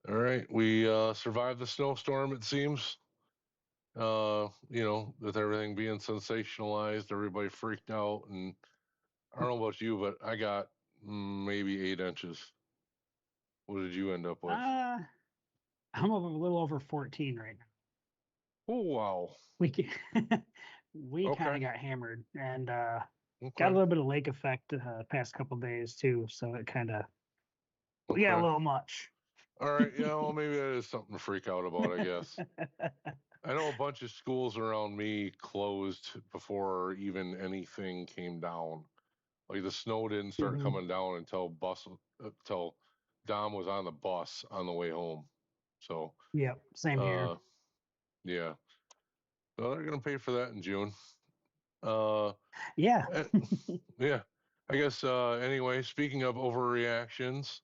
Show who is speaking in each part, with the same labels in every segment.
Speaker 1: All right, we survived the snowstorm. It seems. With everything being sensationalized, everybody freaked out, and I don't know about you, but I got maybe 8 inches. What did you end up with?
Speaker 2: Uh, I'm a little over 14 right now.
Speaker 1: Oh wow.
Speaker 2: We we kind
Speaker 1: Okay.
Speaker 2: of got hammered and got a
Speaker 1: Okay.
Speaker 2: little bit of lake effect past couple days too. So it kind of we got a
Speaker 1: Okay.
Speaker 2: little much.
Speaker 1: All right. Yeah. Well, maybe that is something to freak out about. I guess. I know a bunch of schools around me closed before even anything came down. Like the snow didn't start
Speaker 2: hmm
Speaker 1: coming down until Dom was on the bus on the way home. So,
Speaker 2: Yep, same here.
Speaker 1: uh, yeah. Well, they're gonna pay for that in June. Uh,
Speaker 2: Yeah.
Speaker 1: eh, yeah. I guess. Anyway, speaking of overreactions,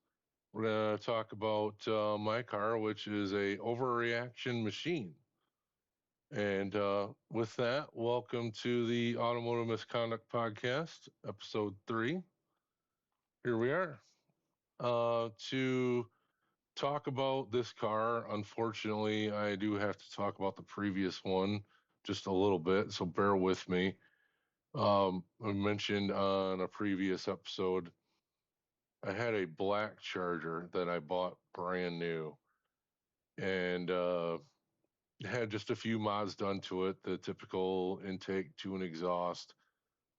Speaker 1: we're gonna talk about my car, which is a overreaction machine. And with that, welcome to the Automotive Misconduct Podcast, episode 3. Here we are. To talk about this car, unfortunately, I do have to talk about the previous one just a little bit, so bear with me. I mentioned on a previous episode, I had a black Charger that I bought brand new, and had just a few mods done to it, the typical intake, tune, exhaust,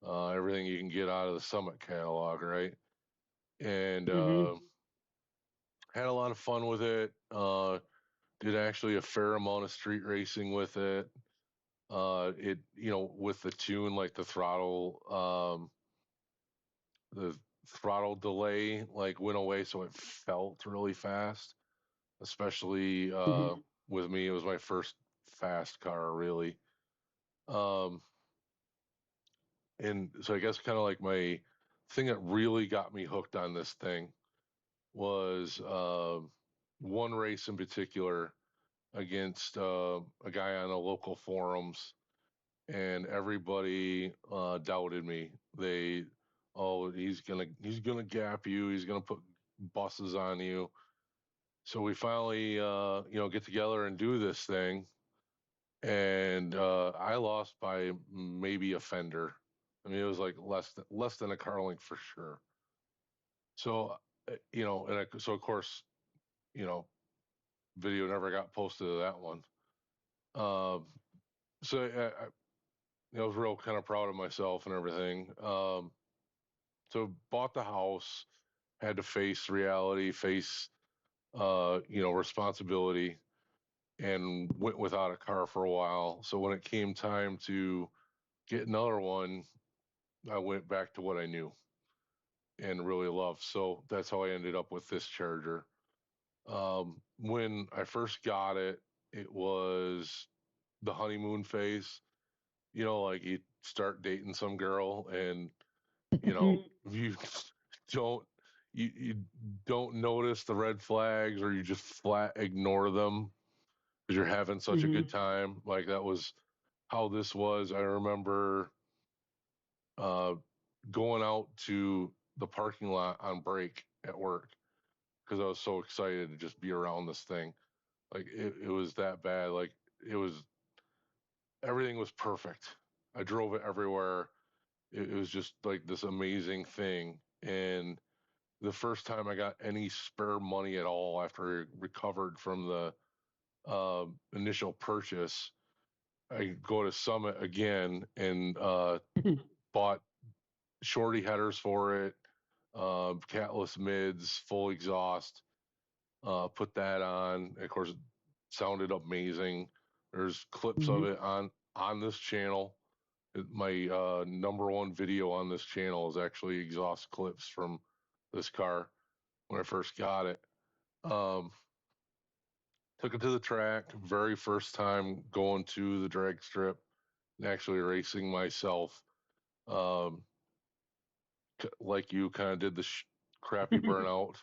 Speaker 1: everything you can get out of the Summit catalog, right? And
Speaker 2: hmm
Speaker 1: had a lot of fun with it. Did actually a fair amount of street racing with it. With the tune, like the throttle delay, like went away, so it felt really fast. Especially
Speaker 2: hmm
Speaker 1: with me, it was my first fast car, really. Um, and so I guess kind of like my thing that really got me hooked on this thing was one race in particular against a guy on the local forums, and everybody doubted me. Oh, he's gonna gap you. He's gonna put buses on you. So we finally, get together and do this thing, and I lost by maybe a fender. I mean, it was like less than a car length for sure. So, so of course, you know, video never got posted to that one. Um, so I was real kind of proud of myself and everything. So bought the house, had to face reality, face responsibility, and went without a car for a while. So when it came time to get another one, I went back to what I knew and really loved. So that's how I ended up with this Charger. When I first got it, it was the honeymoon phase. Like you start dating some girl, and you don't you don't notice the red flags, or you just flat ignore them because you're having such a good
Speaker 2: hmm
Speaker 1: time. Like that was how this was. I remember uh, going out to the parking lot on break at work because I was so excited to just be around this thing. Like it was that bad. Like it was everything was perfect. I drove it everywhere. It was just like this amazing thing. And the first time I got any spare money at all after I recovered from the initial purchase, I go to Summit again and bought shorty headers for it, catless mids, full exhaust. Put that on. Of course, it sounded amazing. There's clips of
Speaker 2: hmm
Speaker 1: it on this channel. My number one video on this channel is actually exhaust clips from this car when I first got it. Um, Took it to the track, very first time going to the drag strip and actually racing myself. Um, like you kind of did the crappy burnout,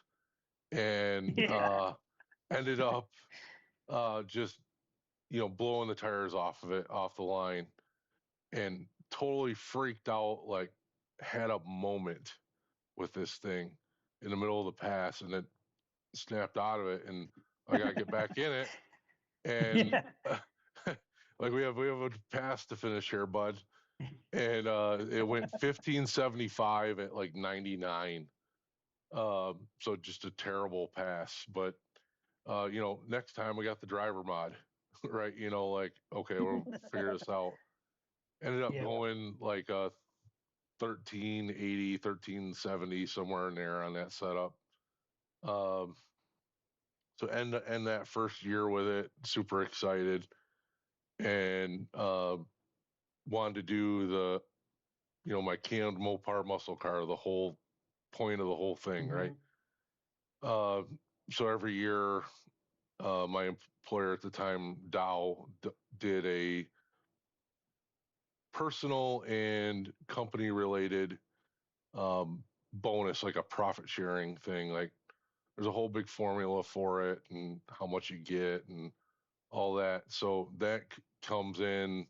Speaker 1: and
Speaker 2: Yeah.
Speaker 1: ended up just blowing the tires off of it off the line, and totally freaked out. Like had a moment with this thing in the middle of the pass, and it snapped out of it and I got to get back in it. And
Speaker 2: Yeah.
Speaker 1: like we have a pass to finish here, bud. And it went 1575 at like 99. So just a terrible pass. But next time we got the driver mod, right? Like, okay, we'll figure this out. Ended up
Speaker 2: Yeah.
Speaker 1: going like 1380, 1370, somewhere in there on that setup. Um, so end that first year with it, super excited, and wanted to do my canned Mopar muscle car, the whole point of the whole thing, right?
Speaker 2: Mhm.
Speaker 1: Uh, so every year, my employer at the time, Dow, did a personal and company related bonus, like a profit sharing thing. Like there's a whole big formula for it and how much you get and all that. So that comes in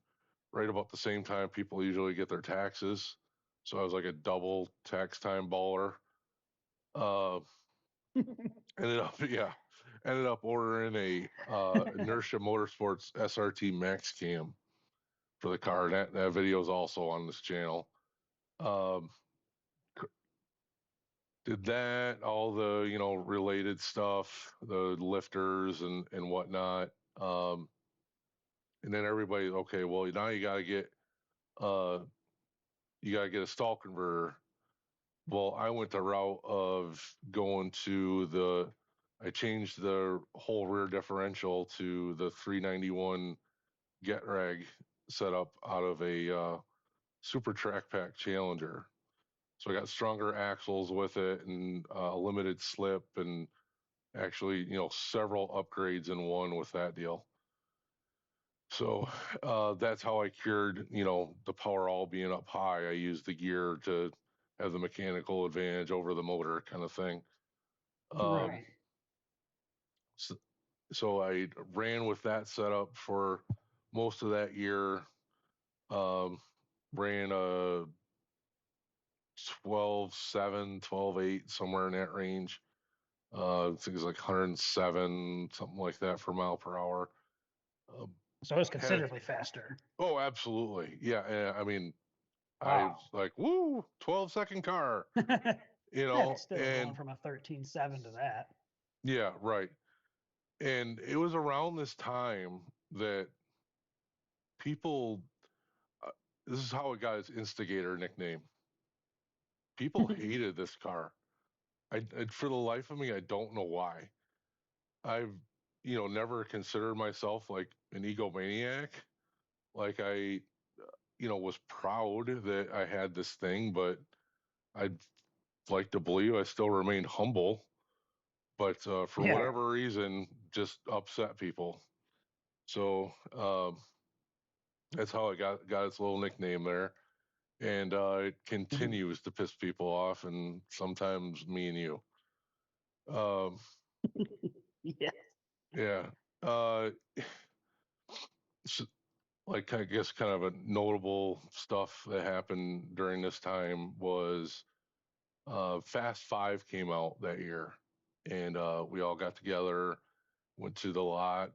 Speaker 1: right about the same time people usually get their taxes. So I was like a double tax time baller. Uh, ended up ordering a Inertia Motorsports SRT Max Cam for the car. That video is also on this channel. Um, did that, all the related stuff, the lifters and whatnot. And then everybody, okay, well now uh you gotta get a stall converter. Well, I went the route of going to I changed the whole rear differential to the 391 get rag setup out of a Super Track Pack Challenger. So I got stronger axles with it and a limited slip and actually, several upgrades in one with that deal. So that's how I cured, the power all being up high. I used the gear to have the mechanical advantage over the motor kind of thing. Um,
Speaker 2: Right.
Speaker 1: so, so I ran with that setup for most of that year. Um, ran a 12.7, 12.8, somewhere in that range. I think it's like 107, something like that for mile per hour. Um,
Speaker 2: So it's
Speaker 1: had
Speaker 2: considerably faster.
Speaker 1: Oh, absolutely. Yeah. I mean, I was
Speaker 2: Wow.
Speaker 1: like, woo, 12-second car,
Speaker 2: Yeah, but still going
Speaker 1: and
Speaker 2: from a 13.7 to that.
Speaker 1: yeah, right. And it was around this time that people, uh, this is how it got its Instigator nickname. People hated this car. For the life of me, I don't know why. I've, never considered myself like an egomaniac. Like was proud that I had this thing, but I'd like to believe I still remained humble. But for
Speaker 2: Yeah.
Speaker 1: whatever reason, just upset people. So that's how it got its little nickname there, and it continues to piss people off, and sometimes me and you. Um,
Speaker 2: Yeah.
Speaker 1: yeah. Uh, so, like I guess kind of a notable stuff that happened during this time was Fast Five came out that year, and we all got together, went to the lot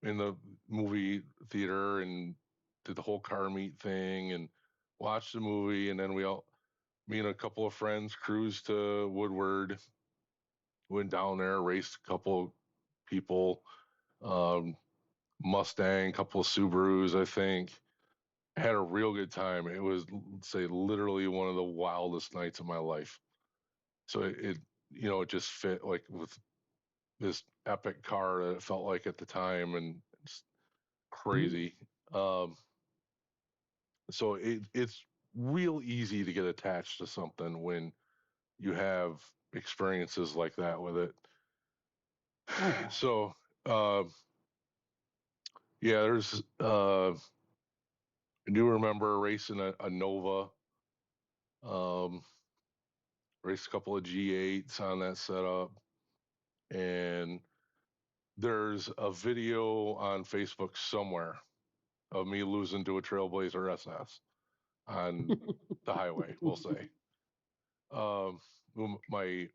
Speaker 1: in the movie theater, and did the whole car meet thing, and watched the movie, and then me and a couple of friends, cruised to Woodward, went down there, raced a couple people, um, Mustang, couple of Subarus, I think. Had a real good time. It was, say, literally one of the wildest nights of my life. So it just fit like with this epic car that it felt like at the time, and it's
Speaker 2: Mhm.
Speaker 1: crazy. Um, so it's real easy to get attached to something when you have experiences like that with it.
Speaker 2: Oh yeah.
Speaker 1: So uh, yeah, I do remember racing a Nova, um, raced a couple of G8s on that setup, and there's a video on Facebook somewhere of me losing to a Trailblazer SS on the highway, we'll say. Um, my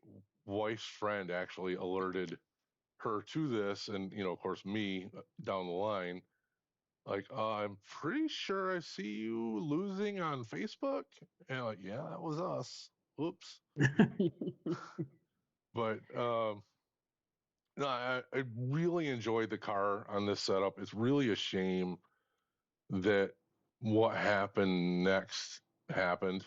Speaker 1: wife's friend actually alerted her to this, and of course me down the line, like, I'm pretty sure I see you losing on Facebook, and like, yeah, that was us. Oops. But no, I really enjoyed the car on this setup. It's really a shame that what happened next happened.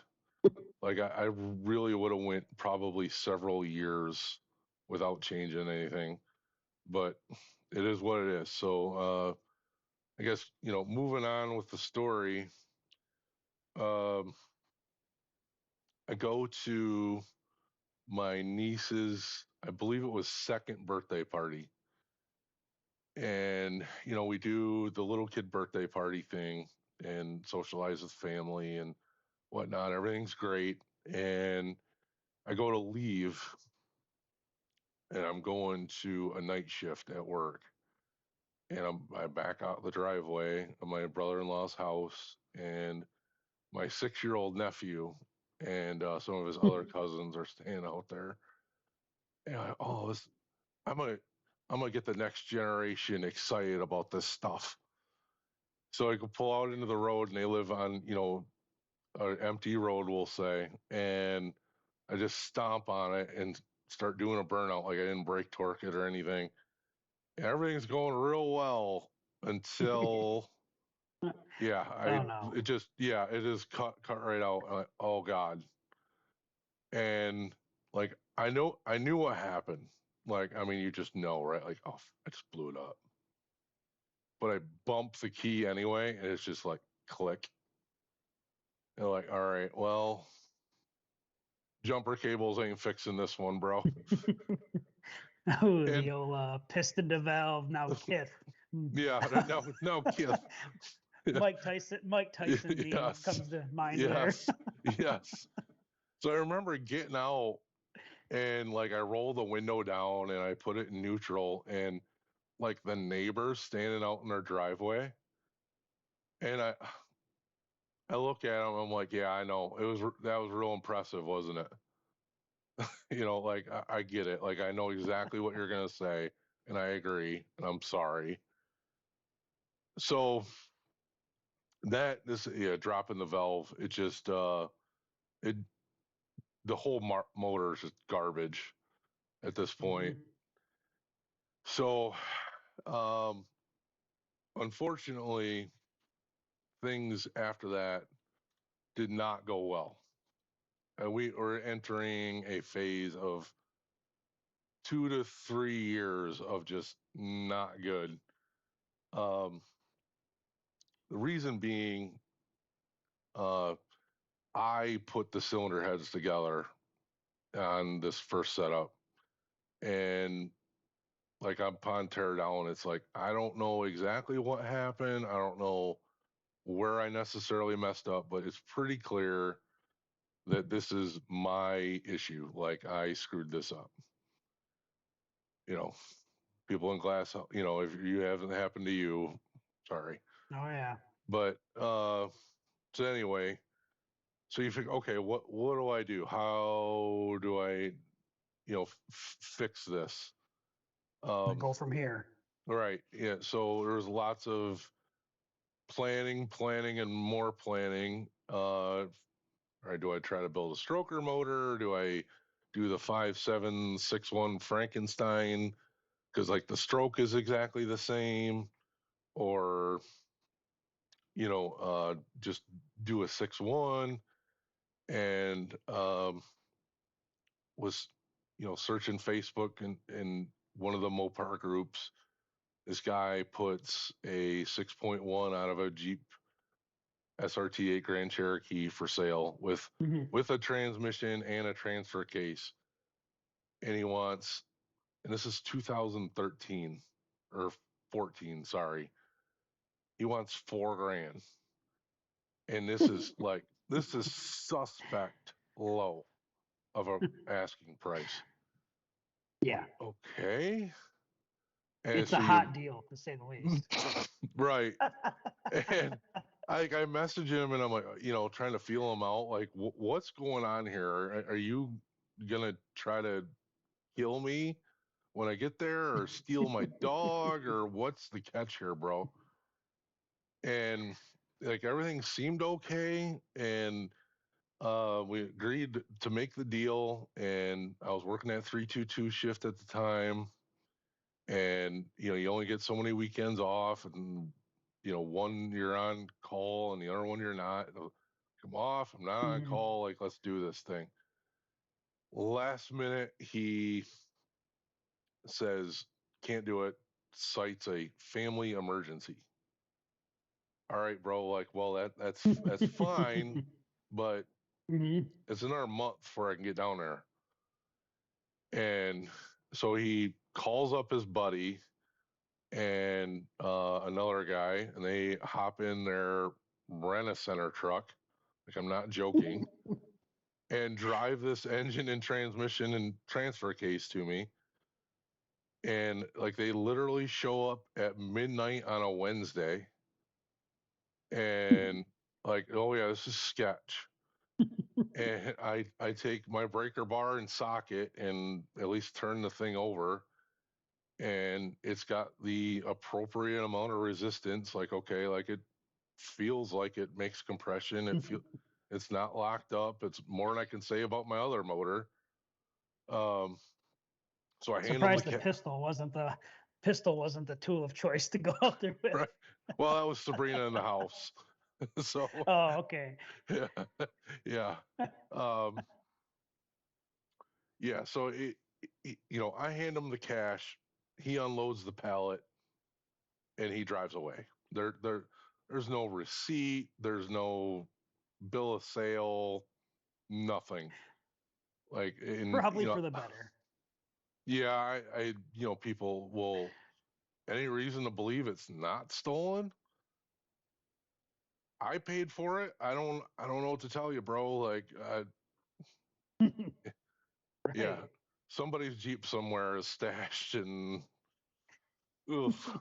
Speaker 1: Like I really would have went probably several years without changing anything, but it is what it is. So I guess moving on with the story. Um, I go to my niece's, I believe it was second birthday party, and we do the little kid birthday party thing and socialize with family and whatnot. Everything's great, and I go to leave, and I'm going to a night shift at work, and I back out the driveway of my brother-in-law's house, and my 6-year-old nephew and some of his other cousins are staying out there. And I'm gonna I'm gonna get the next generation excited about this stuff. So I could pull out into the road, and they live on an empty road, we'll say, and I just stomp on it and start doing a burnout like I didn't brake torque it or anything. And everything's going real well until yeah,
Speaker 2: Oh no.
Speaker 1: it is cut right out. I'm like, oh God. And like I knew what happened. Like, I mean, you just know, right? Like, oh, I just blew it up. But I bumped the key anyway, and it's just like click. And like, all right, well, jumper cables ain't fixing this one, bro.
Speaker 2: Oh, the
Speaker 1: And
Speaker 2: old piston to valve, now Kith.
Speaker 1: yeah, no, Keith.
Speaker 2: Mike Tyson meme
Speaker 1: Yes,
Speaker 2: comes to mind there.
Speaker 1: yes, yes. So I remember getting out, and like I roll the window down and I put it in neutral, and like the neighbors standing out in their driveway, and I look at them, I'm like, yeah, I know that was real impressive, wasn't it? Like I get it, like I know exactly what you're gonna say, and I agree, and I'm sorry. So dropping the valve, it just it the whole motor is just garbage at this point.
Speaker 2: Mhm.
Speaker 1: So um unfortunately, things after that did not go well. And we were entering a phase of 2 to 3 years of just not good. Um, the reason being, uh, I put the cylinder heads together on this first setup, and like upon tear down, it's like I don't know exactly what happened. I don't know where I necessarily messed up, but it's pretty clear that this is my issue. Like I screwed this up. You know, people in glass. If you haven't happened to you, sorry.
Speaker 2: Oh yeah.
Speaker 1: But so anyway, so you think, okay, what do I do? How do I fix this?
Speaker 2: I
Speaker 1: Um,
Speaker 2: go from here.
Speaker 1: right. Yeah. So there's lots of planning, and more planning. Right. Do I try to build a stroker motor? Do I do the 5761 Frankenstein? Because like the stroke is exactly the same, or just do a 6.1, and was searching Facebook, and one of the Mopar groups, this guy puts a 6.1 out of a Jeep SRT8 Grand Cherokee for sale
Speaker 2: Mhm.
Speaker 1: with a transmission and a transfer case, and he wants, and this is 2013 or 14, sorry, he wants $4,000, and this is suspect low of a asking price.
Speaker 2: Yeah,
Speaker 1: Okay. And
Speaker 2: it's a
Speaker 1: so
Speaker 2: hot deal to say the least.
Speaker 1: right. And I message him, and I'm like, trying to feel him out. Like, what's going on here? Are you gonna try to kill me when I get there, or steal my dog, or what's the catch here, bro? And like everything seemed okay, and we agreed to make the deal. And I was working that 3-2-2 shift at the time, and you only get so many weekends off, and one you're on call and the other one you're not. Come off, I'm not on
Speaker 2: Mhm.
Speaker 1: call. Like, let's do this thing. Last minute, he says can't do it. Cites a family emergency. All right, bro. Like, well, that's fine, but
Speaker 2: Mhm.
Speaker 1: it's another month before I can get down there. And so he calls up his buddy and another guy, and they hop in their Rent-A-Center truck. Like, I'm not joking. And drive this engine and transmission and transfer case to me. And like, they literally show up at midnight on a Wednesday, and like, oh yeah, this is sketch. And I take my breaker bar and socket and at least turn the thing over, and it's got the appropriate amount of resistance. Like, okay, like, it feels like it makes compression. It's not locked up. It's more than I can say about my other motor. Um, so I hand him the
Speaker 2: Surprised the
Speaker 1: cat.
Speaker 2: pistol wasn't the tool of choice to go out there with.
Speaker 1: Right. Well, that was Sabrina in the house. So
Speaker 2: Oh, okay.
Speaker 1: yeah, yeah, um, yeah. So I hand him the cash. He unloads the pallet and he drives away. There's no receipt. There's no bill of sale. Nothing. Like, and
Speaker 2: Probably for the better.
Speaker 1: yeah, people will, any reason to believe it's not stolen. I paid for it. I don't know what to tell you, bro. Like, yeah,
Speaker 2: Right.
Speaker 1: somebody's Jeep somewhere is stashed, and oof.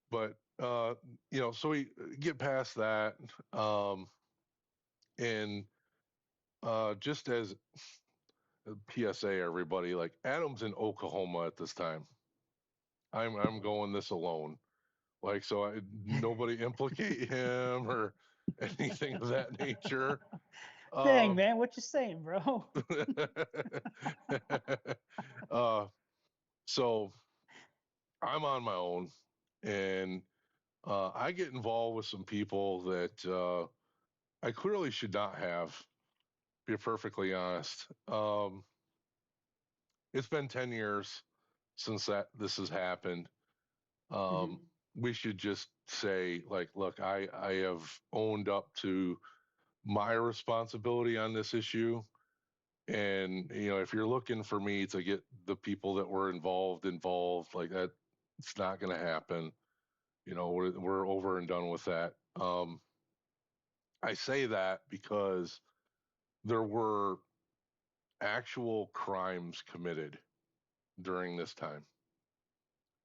Speaker 1: But so we get past that, and just as a PSA, everybody, like, Adam's in Oklahoma at this time. I'm going this alone. Like, so nobody implicate him or anything of that nature.
Speaker 2: Dang,
Speaker 1: Um,
Speaker 2: man, what you saying, bro?
Speaker 1: uh, so I'm on my own, and I get involved with some people that I clearly should not have. Be perfectly honest. It's been 10 years since this has happened. Um,
Speaker 2: Mhm.
Speaker 1: we should just say, like, look, I have owned up to my responsibility on this issue. And if you're looking for me to get the people that were involved like that, it's not going to happen. We're over and done with that. I say that because there were actual crimes committed during this time.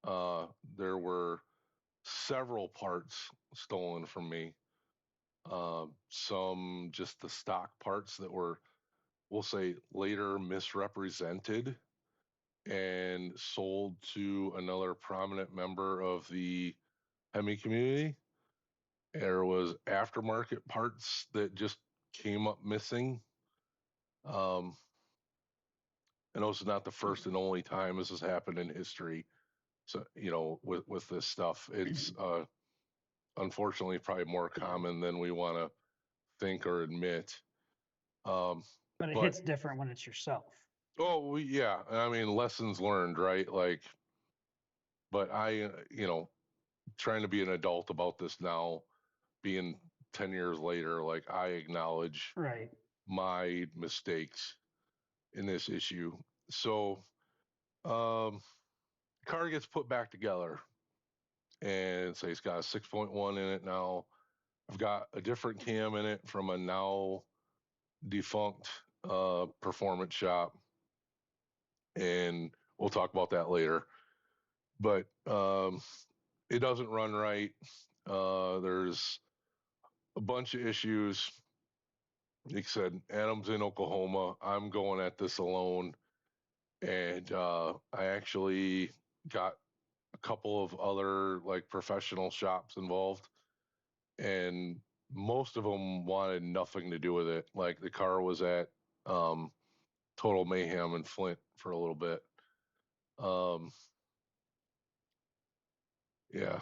Speaker 1: There were several parts stolen from me. Some just the stock parts that were, we'll say, later misrepresented and sold to another prominent member of the Hemi community. There was aftermarket parts that just came up missing. Um, and this is not the first and only time this has happened in history. So, with this stuff, it's unfortunately probably more common than we want to think or admit. Um,
Speaker 2: But it
Speaker 1: but
Speaker 2: hits different when it's yourself.
Speaker 1: yeah, I mean, lessons learned, right? Like, but trying to be an adult about this now, being 10 years later, like, I acknowledge
Speaker 2: Right.
Speaker 1: my mistakes in this issue. So, car gets put back together, and say it's got a 6.1 in it now. I've got a different cam in it from a now defunct performance shop, and we'll talk about that later. But it doesn't run right. There's a bunch of issues. Like I said, Adam's in Oklahoma. I'm going at this alone. And I actually got a couple of other like professional shops involved, and most of them wanted nothing to do with it. Like the car was at um, Total Mayhem in Flint for a little bit. Um, yeah.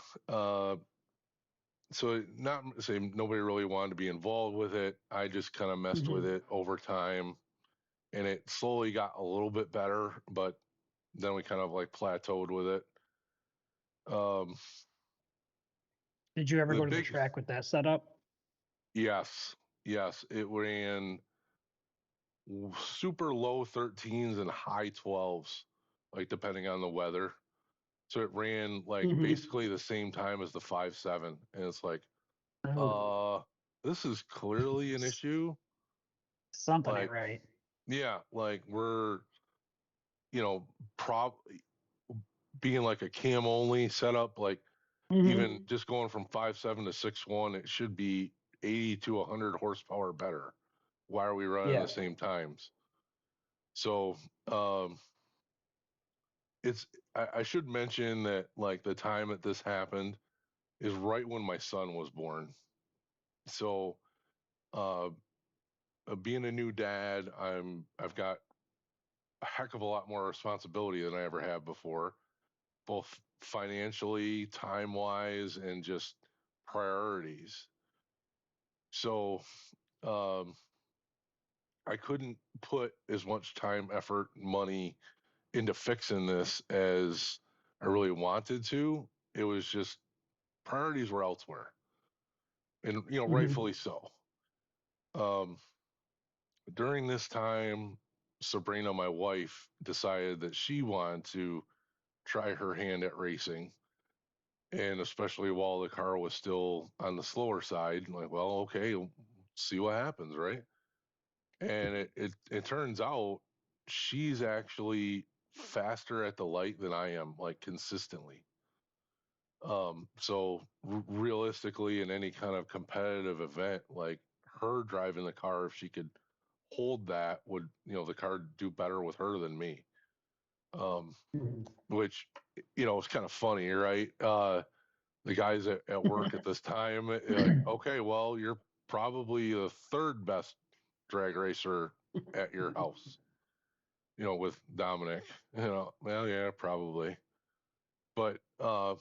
Speaker 1: So not say nobody really wanted to be involved with it. I just kind of messed with
Speaker 2: Mhm.
Speaker 1: it over time, and it slowly got a little bit better, but then we kind of like plateaued with it. Um,
Speaker 2: Did you ever
Speaker 1: the
Speaker 2: go to the
Speaker 1: big
Speaker 2: track with that setup?
Speaker 1: yes, yes, it ran super low 13s and high 12s, like depending on the weather. So it ran like
Speaker 2: Hmm.
Speaker 1: basically the same time as the 5.7, and it's like,
Speaker 2: Oh,
Speaker 1: uh, this is clearly an issue.
Speaker 2: something ain't
Speaker 1: Like,
Speaker 2: right.
Speaker 1: yeah, like we're prob being like a cam only setup, like even
Speaker 2: Hmm.
Speaker 1: just going from 5.7 to 6.1, it should be 80 to 100 horsepower better. Why are we running the
Speaker 2: Yeah.
Speaker 1: same times? So um, it's I should mention that like the time that this happened is right when my son was born. So uh, being a new dad, I've got a heck of a lot more responsibility than I ever have before, both financially, time wise, and just priorities. So um, I couldn't put as much time, effort, money into fixing this as I really wanted to. It was just priorities were elsewhere, and rightfully
Speaker 2: Hmm.
Speaker 1: so. Um, during this time, Sabrina, my wife, decided that she wanted to try her hand at racing, and especially while the car was still on the slower side. Like, well, okay, see what happens, right? And it turns out she's actually faster at the light than I am, like consistently. So realistically, in any kind of competitive event, like her driving the car, if she could hold that, would the car do better with her than me? Um,
Speaker 2: Hmm.
Speaker 1: which it's kind of funny, right? The guys at work at this time, like, okay, well, you're probably the third best drag racer at your house, with Dominic. Well, yeah, probably. But I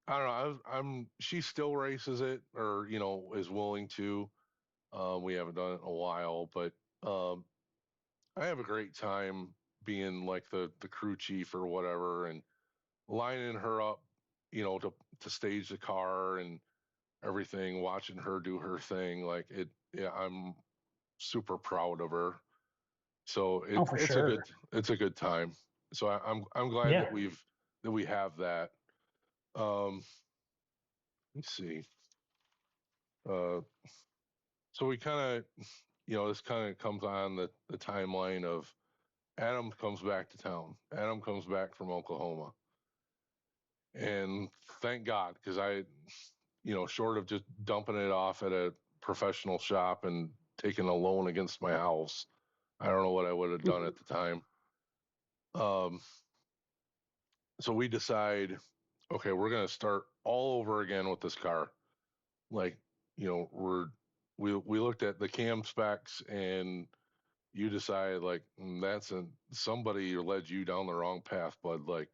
Speaker 1: don't know. She still races it, or is willing to. We haven't done it in a while, but um, I have a great time being like the crew chief or whatever, and lining her up, to stage the car and everything, watching her do her thing. Like it, yeah, I'm super proud of her. So
Speaker 2: Oh, for sure.
Speaker 1: it's a good time. So I'm glad that
Speaker 2: Yeah.
Speaker 1: we have that. Um, let's see. Uh, so we kind of, this kind of comes on the timeline of Adam comes back to town. Adam comes back from Oklahoma, and thank God, because short of just dumping it off at a professional shop and taking a loan against my house, I don't know what I would have done at the time. Um, so we decide, okay, we're going to start all over again with this car. Like, we looked at the cam specs, and you decide like, that's somebody led you down the wrong path, bud. Like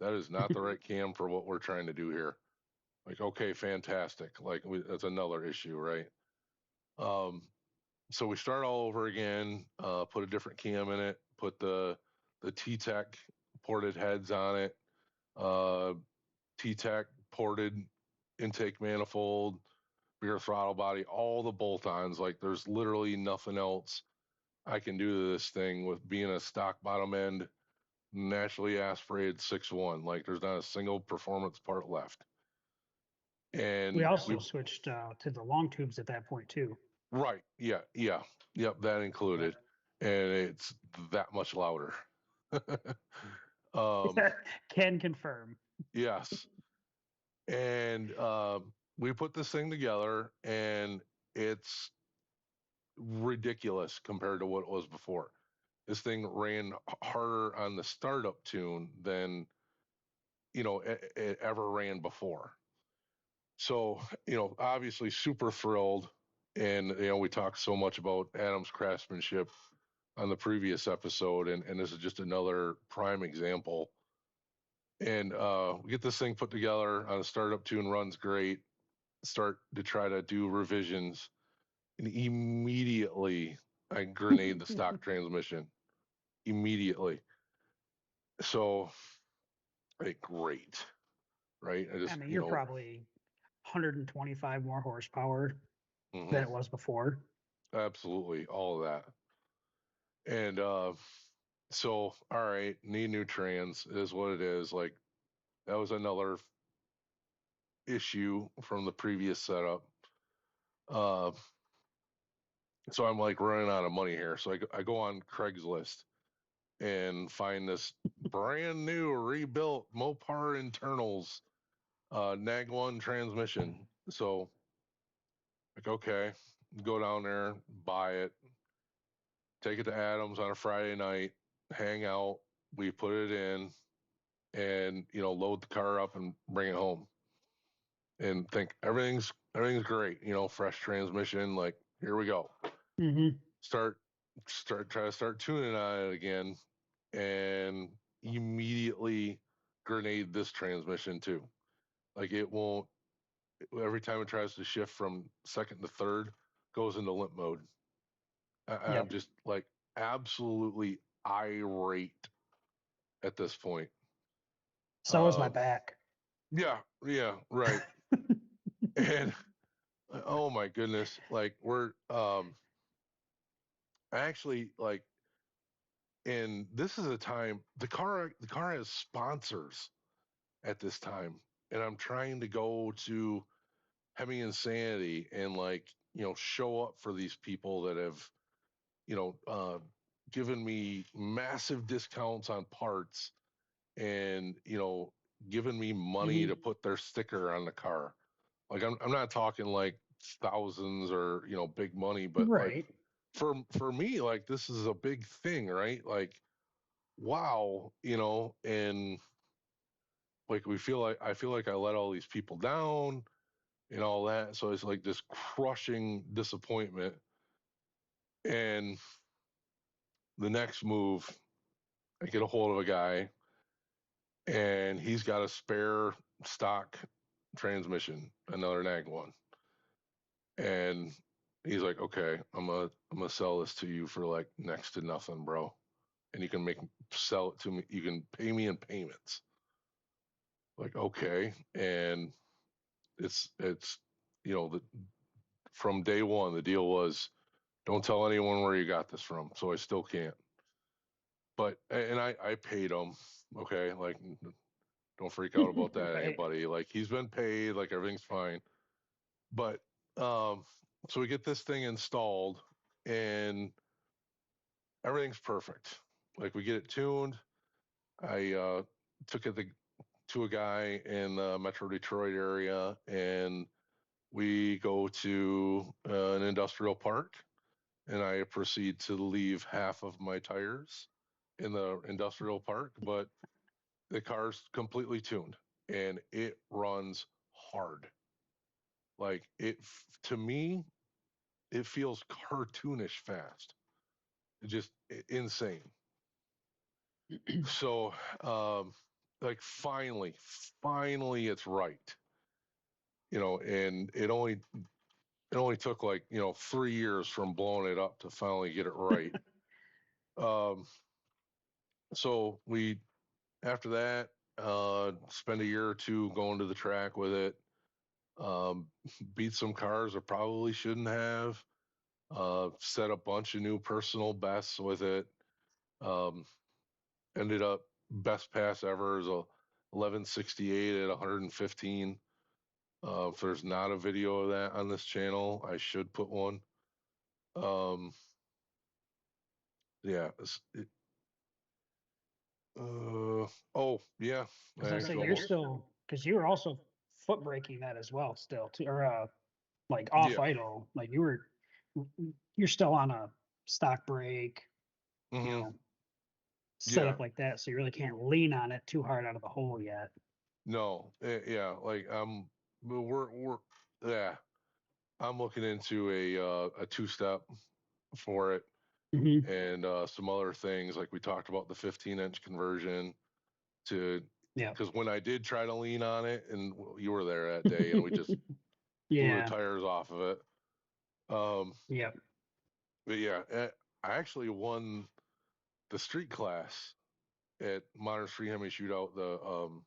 Speaker 1: that is not the right cam for what we're trying to do here. Like, okay, fantastic. Like that's another issue, right? Um, so we start all over again, put a different cam in it, put the T-Tech ported heads on it, uh, T-Tech ported intake manifold, rear throttle body, all the bolt-ons. Like there's literally nothing else I can do to this thing with being a stock bottom end, naturally aspirated 6.1. Like there's not a single performance part left.
Speaker 2: We
Speaker 1: And
Speaker 2: also switched to the long tubes at that point too.
Speaker 1: right, yeah, yeah, yep, that included,
Speaker 2: Yep.
Speaker 1: and it's that much louder. um,
Speaker 2: Can confirm.
Speaker 1: yes, and we put this thing together, and it's ridiculous compared to what it was before. this thing ran harder on the startup tune than it ever ran before. So obviously super thrilled, and we talked so much about Adam's craftsmanship on the previous episode, and this is just another prime example. And we get this thing put together on a startup tune, runs great. Start to try to do revisions, and immediately I grenade the stock transmission. Immediately. So, like, great, right? I
Speaker 2: I
Speaker 1: just,
Speaker 2: mean, you're probably 125 more horsepower than it was before.
Speaker 1: absolutely all of that. And so, all right, need new trans is what it is. Like, that was another issue from the previous setup. Uh, so I'm like running out of money here. So I go on Craigslist and find this brand new rebuilt Mopar internals nag one transmission. So like, okay, go down there, buy it, take it to Adams on a Friday night, hang out. We put it in, and load the car up and bring it home, and think everything's great. Fresh transmission. Like, here we go.
Speaker 2: Mm-hmm.
Speaker 1: Try to start tuning on it again, and immediately grenade this transmission too. Like, it won't. Every time it tries to shift from second to third, goes into limp mode. I'm
Speaker 2: Yep.
Speaker 1: just like absolutely irate at this point.
Speaker 2: So is my back.
Speaker 1: Yeah, right. And oh my goodness, like we're actually like, and this is a time the car has sponsors at this time, and I'm trying to go to Hemi Insanity and like show up for these people that have you know uh, given me massive discounts on parts, and giving me money to put their sticker on the car. Like, I'm not talking like thousands or big money, but like
Speaker 2: Right.
Speaker 1: for me, like, this is a big thing, right? Like, wow, and like I feel like I let all these people down and all that. So it's like this crushing disappointment. And the next move, I get a hold of a guy, and he's got a spare stock transmission, another nag one. And he's like, okay, I'm gonna sell this to you for like next to nothing, bro. And you can sell it to me. You can pay me in payments. Like, okay. And it's the from day one, the deal was, don't tell anyone where you got this from. So I still can't. But and I paid him. Okay, like, don't freak out about that,
Speaker 2: Right.
Speaker 1: anybody. Like, he's been paid. Like, everything's fine. But so we get this thing installed, and everything's perfect. Like, we get it tuned. I took it to a guy in the Metro Detroit area, and we go to an industrial park, and I proceed to leave half of my tires in the industrial park, but the car's completely tuned, and it runs hard. Like, to me, it feels cartoonish fast. Just insane. So, like, finally, it's right. And it only took like 3 years from blowing it up to finally get it right. um, so we after that spend a year or two going to the track with it. Um, beat some cars I probably shouldn't have. Set a bunch of new personal bests with it. Um, Ended up best pass ever is a 1168 at 115. If there's not a video of that on this channel, I should put one. Um, yeah. Oh yeah.
Speaker 2: Because I say you're
Speaker 1: Almost.
Speaker 2: still, because you were also foot braking that as well, still, too, or like off
Speaker 1: Yeah.
Speaker 2: idle, like you're still on a stock brake. you
Speaker 1: Hmm.
Speaker 2: know, set
Speaker 1: Yeah.
Speaker 2: up like that. So you really can't lean on it too hard out of the hole yet.
Speaker 1: No. Yeah. Like we're yeah. I'm looking into a two step for it
Speaker 2: Hmm.
Speaker 1: and some other things like we talked about the 15-inch conversion to
Speaker 2: Yep.
Speaker 1: because when I did try to lean on it and you were there that day and we just blew the
Speaker 2: Yeah.
Speaker 1: tires off of it. Um,
Speaker 2: Yep.
Speaker 1: but yeah, I actually won the street class at Modern Street Hemi Shootout, the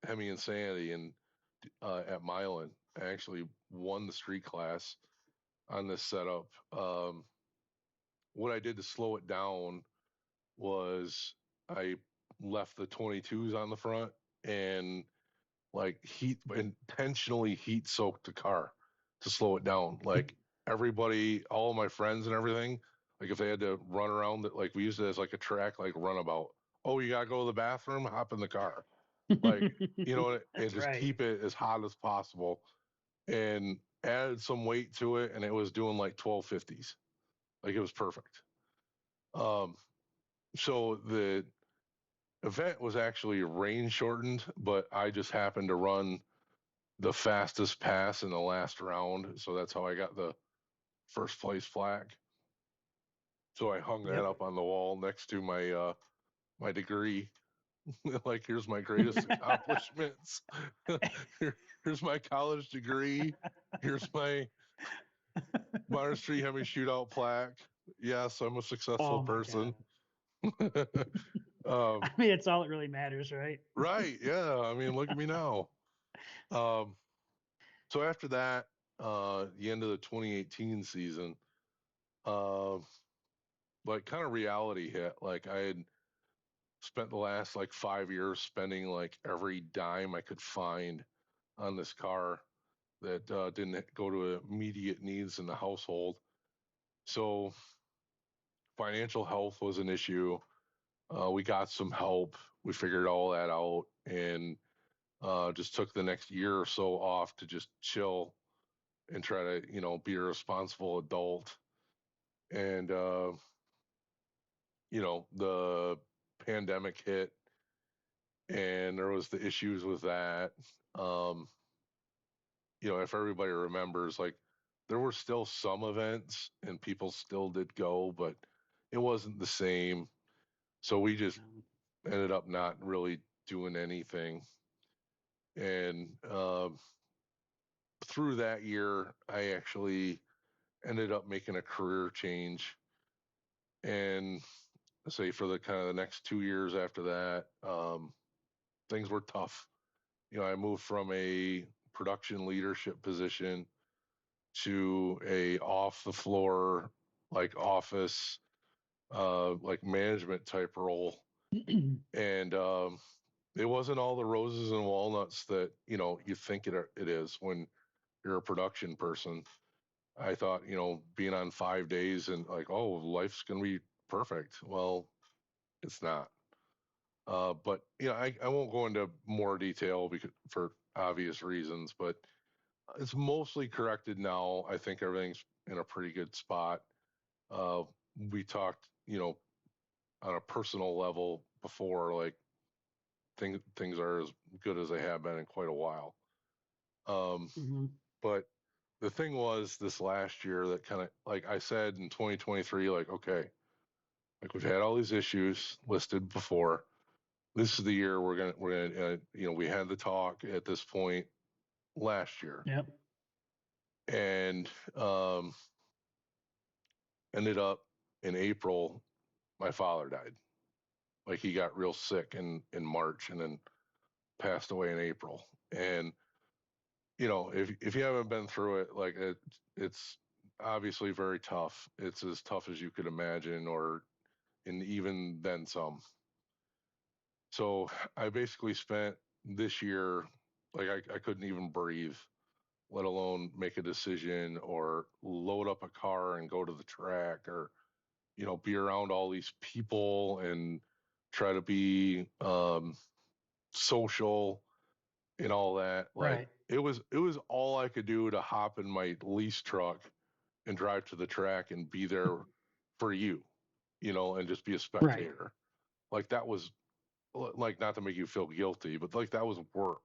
Speaker 1: Hemi Insanity, and at Milan. I actually won the street class on this setup. What I did to slow it down was I left the 22s on the front and like intentionally heat soaked the car to slow it down. Like everybody, all of my friends and everything, like if they had to run around, like we used it as like a track, like runabout. Oh, you gotta go to the bathroom, hop in the car, like and
Speaker 2: That's
Speaker 1: just
Speaker 2: right.
Speaker 1: keep it as hot as possible. And added some weight to it, and it was doing like 1250s. Like it was perfect. Um, so the event was actually rain shortened, but I just happened to run the fastest pass in the last round. So that's how I got the first place flag. So I hung that
Speaker 2: Yep.
Speaker 1: up on the wall next to my degree. Like here's my greatest accomplishments. Here's my college degree. Here's my Minor Street Hemi Shootout plaque. Yes, I'm a successful
Speaker 2: Oh my
Speaker 1: person.
Speaker 2: God.
Speaker 1: um,
Speaker 2: I mean, it's all that really matters, right?
Speaker 1: right. Yeah. I mean, look at me now. Um, so after that, the end of the 2018 season, uh, like kind of reality hit. Like I had spent the last like 5 years spending like every dime I could find on this car that didn't go to immediate needs in the household. So financial health was an issue. We got some help. We figured all that out and just took the next year or so off to just chill and try to, be a responsible adult. And, the pandemic hit and there was the issues with that. Um, if everybody remembers, like there were still some events and people still did go, but it wasn't the same. So we just ended up not really doing anything. And through that year, I actually ended up making a career change. And say for the kind of the next 2 years after that, things were tough. I moved from a production leadership position to a off the floor like office like management type role and it wasn't all the roses and walnuts that you think it is when you're a production person. I thought being on 5 days and like, oh, life's gonna be perfect. Well, it's not. But I won't go into more detail because for obvious reasons, but it's mostly corrected now. I think everything's in a pretty good spot. We talked, on a personal level before, like things are as good as they have been in quite a while. Um,
Speaker 2: Hmm.
Speaker 1: but the thing was this last year that kind of, like I said in 2023, like, okay, like we've had all these issues listed before. This is the year we're gonna we had the talk at this point last year,
Speaker 2: Yep.
Speaker 1: and ended up in April. My father died. Like he got real sick in March and then passed away in April. And if you haven't been through it, like it's obviously very tough. It's as tough as you could imagine, or and even then some. So I basically spent this year like I couldn't even breathe, let alone make a decision or load up a car and go to the track or be around all these people and try to be social and all that. Like
Speaker 2: Right.
Speaker 1: it was all I could do to hop in my lease truck and drive to the track and be there for you. and just be a spectator. Like that was like, not to make you feel guilty, but like that was work.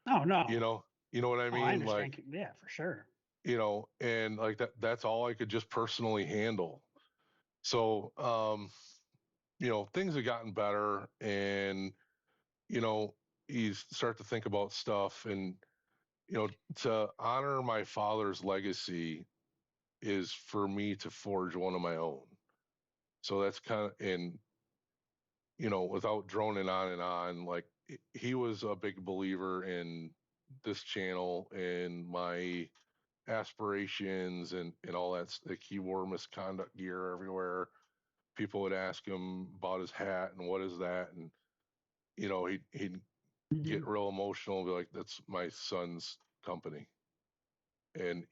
Speaker 2: Oh no.
Speaker 1: You know what I
Speaker 2: Oh, I
Speaker 1: mean?
Speaker 2: understand.
Speaker 1: Like,
Speaker 2: Yeah, for sure.
Speaker 1: and like that's all I could just personally handle. So, things have gotten better, and you start to think about stuff, and to honor my father's legacy is for me to forge one of my own. So that's kind of, and without droning on and on, like he was a big believer in this channel and my aspirations and all that. Like he wore Misconduct gear everywhere. People would ask him about his hat and what is that, and he'd get
Speaker 2: Hmm.
Speaker 1: real emotional and be like, "That's my son's company," and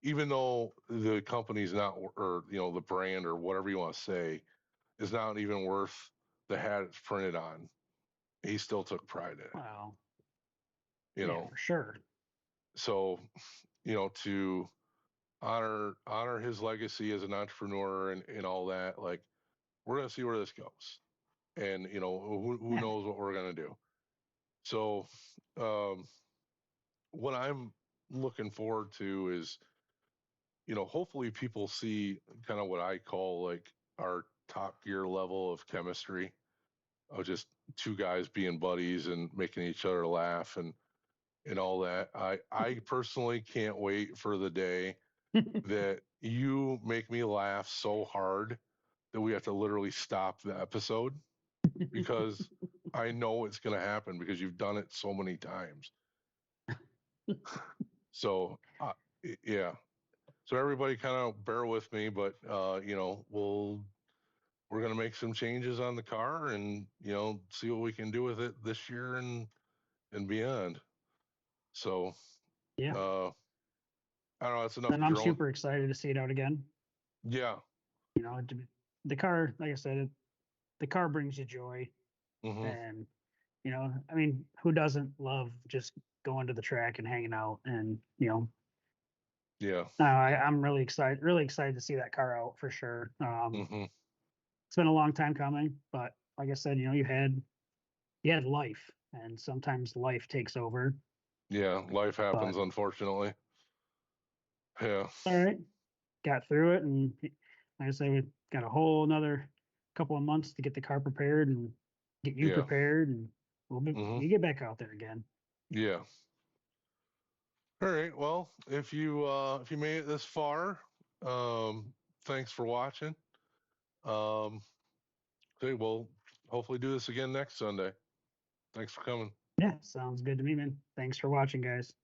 Speaker 1: even though the company's not, or the brand or whatever you want to say, is not even worth the hat it's printed on, he still took pride in it.
Speaker 2: Wow.
Speaker 1: You
Speaker 2: Yeah,
Speaker 1: know,
Speaker 2: for sure.
Speaker 1: so to honor his legacy as an entrepreneur and all that, like we're gonna see where this goes, and who
Speaker 2: Yeah.
Speaker 1: knows what we're gonna do. So, um, what I'm looking forward to is, hopefully people see kind of what I call like our top gear level of chemistry of just two guys being buddies and making each other laugh and all that. I personally can't wait for the day that you make me laugh so hard that we have to literally stop the episode, because I know it's going to happen because you've done it so many times. So, yeah. So everybody kind of bear with me, but we're going to make some changes on the car and see what we can do with it this year and beyond. So,
Speaker 2: Yeah.
Speaker 1: uh I don't know, that's enough
Speaker 2: And I'm
Speaker 1: drone.
Speaker 2: super excited to see it out again.
Speaker 1: Yeah.
Speaker 2: You know, the car, like I said, the car brings you joy.
Speaker 1: Mhm.
Speaker 2: And, I mean, who doesn't love just going to the track and hanging out? And,
Speaker 1: Yeah.
Speaker 2: I'm really excited to see that car out for sure.
Speaker 1: Mhm.
Speaker 2: It's been a long time coming, but like I said, you had life, and sometimes life takes over.
Speaker 1: Yeah, life happens,
Speaker 2: But
Speaker 1: unfortunately. Yeah.
Speaker 2: all right, got through it, and like I said, we got a whole another couple of months to get the car prepared and get you
Speaker 1: Yeah.
Speaker 2: prepared, and
Speaker 1: Mhm.
Speaker 2: you get back out there again.
Speaker 1: Yeah. All right. Well, if you made it this far, thanks for watching. Um, okay, we'll hopefully do this again next Sunday. Thanks for coming.
Speaker 2: Yeah, sounds good to me, man. Thanks for watching, guys.